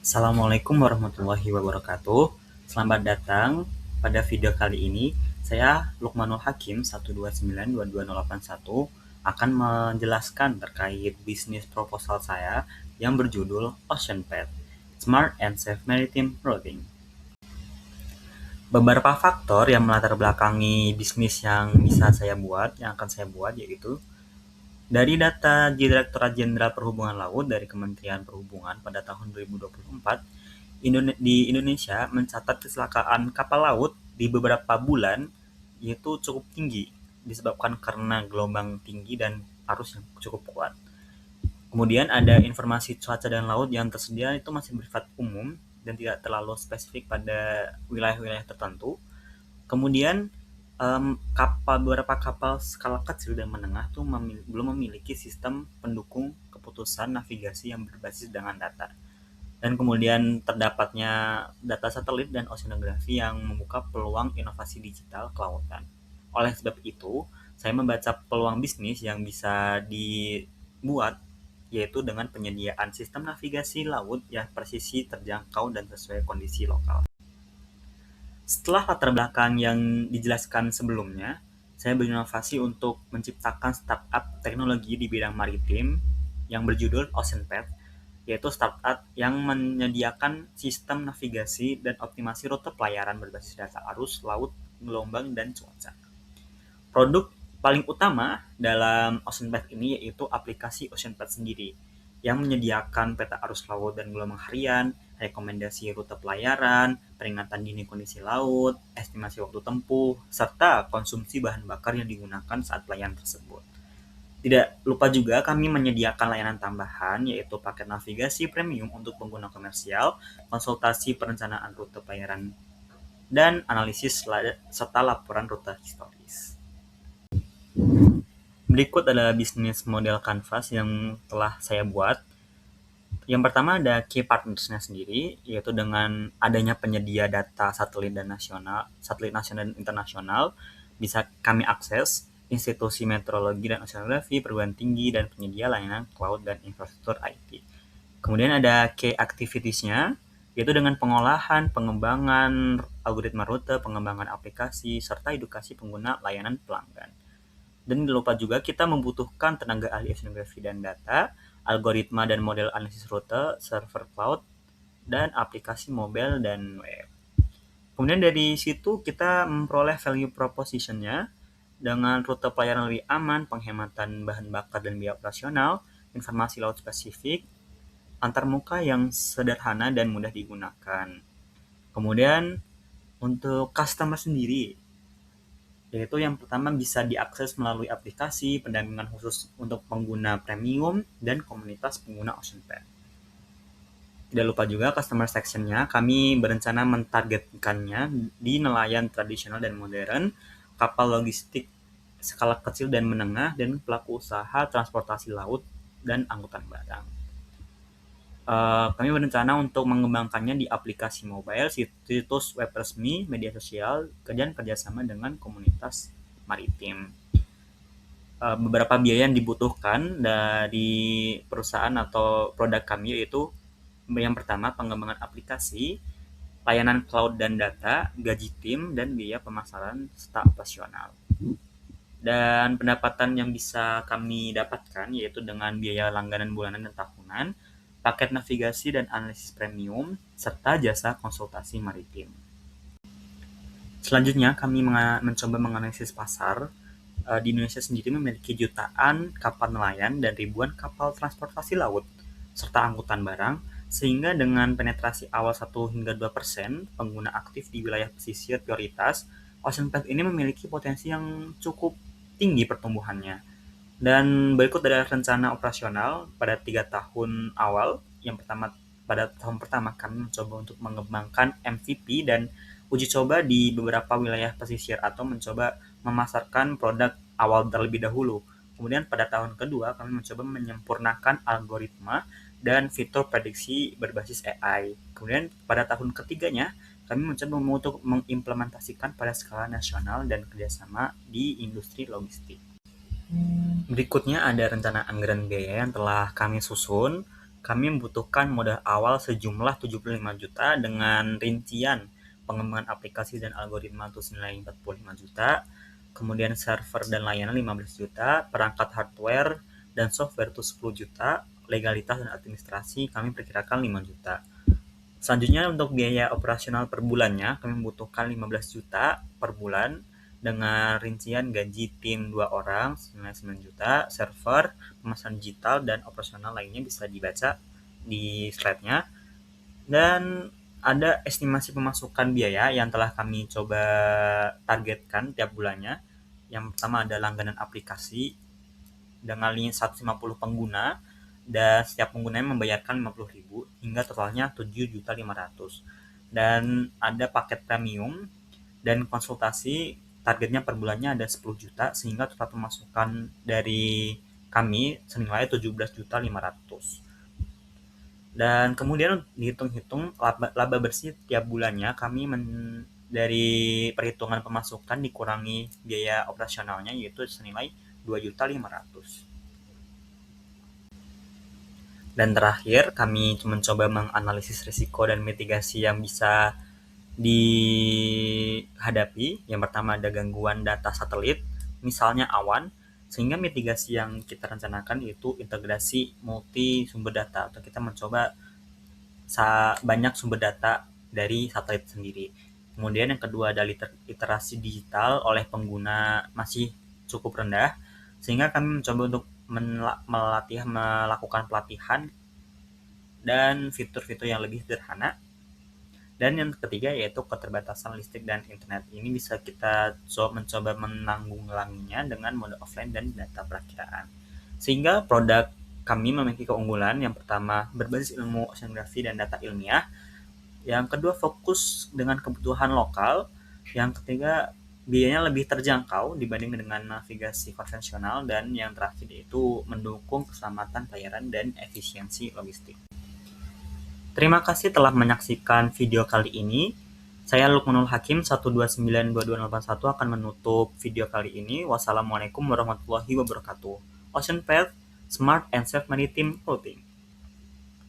Assalamualaikum warahmatullahi wabarakatuh. Selamat datang pada video kali ini. Saya Lukmanul Hakim 1292281 akan menjelaskan terkait bisnis proposal saya yang berjudul Ocean Path, Smart and Safe Maritime Routing. Beberapa faktor yang melatar belakangi bisnis yang akan saya buat yaitu dari data Direktorat Jenderal Perhubungan Laut dari Kementerian Perhubungan pada tahun 2024, di Indonesia mencatat kecelakaan kapal laut di beberapa bulan yaitu cukup tinggi disebabkan karena gelombang tinggi dan arus yang cukup kuat. Kemudian ada informasi cuaca dan laut yang tersedia itu masih bersifat umum dan tidak terlalu spesifik pada wilayah-wilayah tertentu. Kemudian beberapa kapal skala kecil dan menengah tuh belum memiliki sistem pendukung keputusan navigasi yang berbasis dengan data. Dan kemudian terdapatnya data satelit dan oceanografi yang membuka peluang inovasi digital kelautan. Oleh sebab itu, saya membaca peluang bisnis yang bisa dibuat yaitu dengan penyediaan sistem navigasi laut yang presisi, terjangkau, dan sesuai kondisi lokal. Setelah latar belakang yang dijelaskan sebelumnya, saya berinovasi untuk menciptakan startup teknologi di bidang maritim yang berjudul Ocean Path, yaitu startup yang menyediakan sistem navigasi dan optimasi rute pelayaran berbasis data arus, laut, gelombang, dan cuaca. Produk paling utama dalam Ocean Path ini yaitu aplikasi Ocean Path sendiri, yang menyediakan peta arus laut dan gelombang harian, rekomendasi rute pelayaran, peringatan dini kondisi laut, estimasi waktu tempuh, serta konsumsi bahan bakar yang digunakan saat pelayaran tersebut. Tidak lupa juga kami menyediakan layanan tambahan yaitu paket navigasi premium untuk pengguna komersial, konsultasi perencanaan rute pelayaran, dan analisis serta laporan rute historis. Berikut adalah bisnis model Canvas yang telah saya buat. Yang pertama ada key partnersnya sendiri, yaitu dengan adanya penyedia data satelit nasional dan internasional, bisa kami akses institusi meteorologi dan oceanografi, perguruan tinggi, dan penyedia layanan cloud dan infrastruktur IT. Kemudian ada key activities-nya, yaitu dengan pengolahan, pengembangan algoritma rute, pengembangan aplikasi, serta edukasi pengguna layanan pelanggan. Dan tidak lupa juga kita membutuhkan tenaga ahli oceanografi dan data, algoritma dan model analisis rute, server cloud, dan aplikasi mobile dan web. Kemudian dari situ kita memperoleh value proposition-nya dengan rute pelayaran lebih aman, penghematan bahan bakar dan biaya operasional, informasi laut spesifik, antarmuka yang sederhana dan mudah digunakan. Kemudian untuk customer sendiri, yaitu yang pertama bisa diakses melalui aplikasi, pendampingan khusus untuk pengguna premium, dan komunitas pengguna Ocean Path. Tidak lupa juga customer section-nya, kami berencana mentargetkannya di nelayan tradisional dan modern, kapal logistik skala kecil dan menengah, dan pelaku usaha transportasi laut dan angkutan barang. Kami berencana untuk mengembangkannya di aplikasi mobile, situs web resmi, media sosial, dan kerjasama dengan komunitas maritim. Beberapa biaya yang dibutuhkan dari perusahaan atau produk kami yaitu yang pertama pengembangan aplikasi, layanan cloud dan data, gaji tim, dan biaya pemasaran serta operasional. Dan pendapatan yang bisa kami dapatkan yaitu dengan biaya langganan bulanan dan tahunan, paket navigasi dan analisis premium, serta jasa konsultasi maritim. Selanjutnya, kami mencoba menganalisis pasar. Di Indonesia sendiri memiliki jutaan kapal nelayan dan ribuan kapal transportasi laut, serta angkutan barang, sehingga dengan penetrasi awal 1-2% pengguna aktif di wilayah pesisir prioritas, Ocean Path ini memiliki potensi yang cukup tinggi pertumbuhannya. Dan berikut adalah rencana operasional pada 3 tahun awal. Pada tahun pertama kami mencoba untuk mengembangkan MVP dan uji coba di beberapa wilayah pesisir atau mencoba memasarkan produk awal terlebih dahulu. Kemudian pada tahun kedua kami mencoba menyempurnakan algoritma dan fitur prediksi berbasis AI. Kemudian pada tahun ketiganya kami mencoba untuk mengimplementasikan pada skala nasional dan kerjasama di industri logistik. Berikutnya ada rencana anggaran biaya yang telah kami susun. kami membutuhkan modal awal sejumlah 75 juta dengan rincian pengembangan aplikasi dan algoritma itu senilai 45 juta, kemudian server dan layanan 15 juta, perangkat hardware dan software itu 10 juta, legalitas dan administrasi kami perkirakan 5 juta. Selanjutnya untuk biaya operasional per bulannya kami membutuhkan 15 juta per bulan dengan rincian gaji tim 2 orang senilai 9 juta, server, pemasaran digital dan operasional lainnya bisa dibaca di slide-nya. Dan ada estimasi pemasukan biaya yang telah kami coba targetkan tiap bulannya. Yang pertama ada langganan aplikasi dengan 150 pengguna dan setiap penggunanya membayarkan 50.000 hingga totalnya 7.500.000. Dan ada paket premium dan konsultasi targetnya per bulannya ada 10 juta sehingga total pemasukan dari kami senilai 17.500.000. Dan kemudian dihitung-hitung laba bersih tiap bulannya kami dari perhitungan pemasukan dikurangi biaya operasionalnya yaitu senilai 2.500.000. Dan terakhir kami mencoba menganalisis risiko dan mitigasi yang bisa dihadapi. Yang pertama ada gangguan data satelit, misalnya awan, sehingga mitigasi yang kita rencanakan itu integrasi multi sumber data atau kita mencoba banyak sumber data dari satelit sendiri. Kemudian yang kedua ada literasi digital oleh pengguna masih cukup rendah, sehingga kami mencoba untuk melakukan pelatihan dan fitur-fitur yang lebih sederhana. Dan yang ketiga yaitu keterbatasan listrik dan internet. Ini bisa kita mencoba menanggulanginya dengan mode offline dan data perakiraan. Sehingga produk kami memiliki keunggulan. Yang pertama berbasis ilmu oceanografi dan data ilmiah. Yang kedua fokus dengan kebutuhan lokal. Yang ketiga biayanya lebih terjangkau dibanding dengan navigasi konvensional. Dan yang terakhir yaitu mendukung keselamatan pelayaran dan efisiensi logistik. Terima kasih telah menyaksikan video kali ini. Saya Lukmanul Hakim 1292281 akan menutup video kali ini. Wassalamualaikum warahmatullahi wabarakatuh. Ocean Path, Smart and Safe Maritime Routing.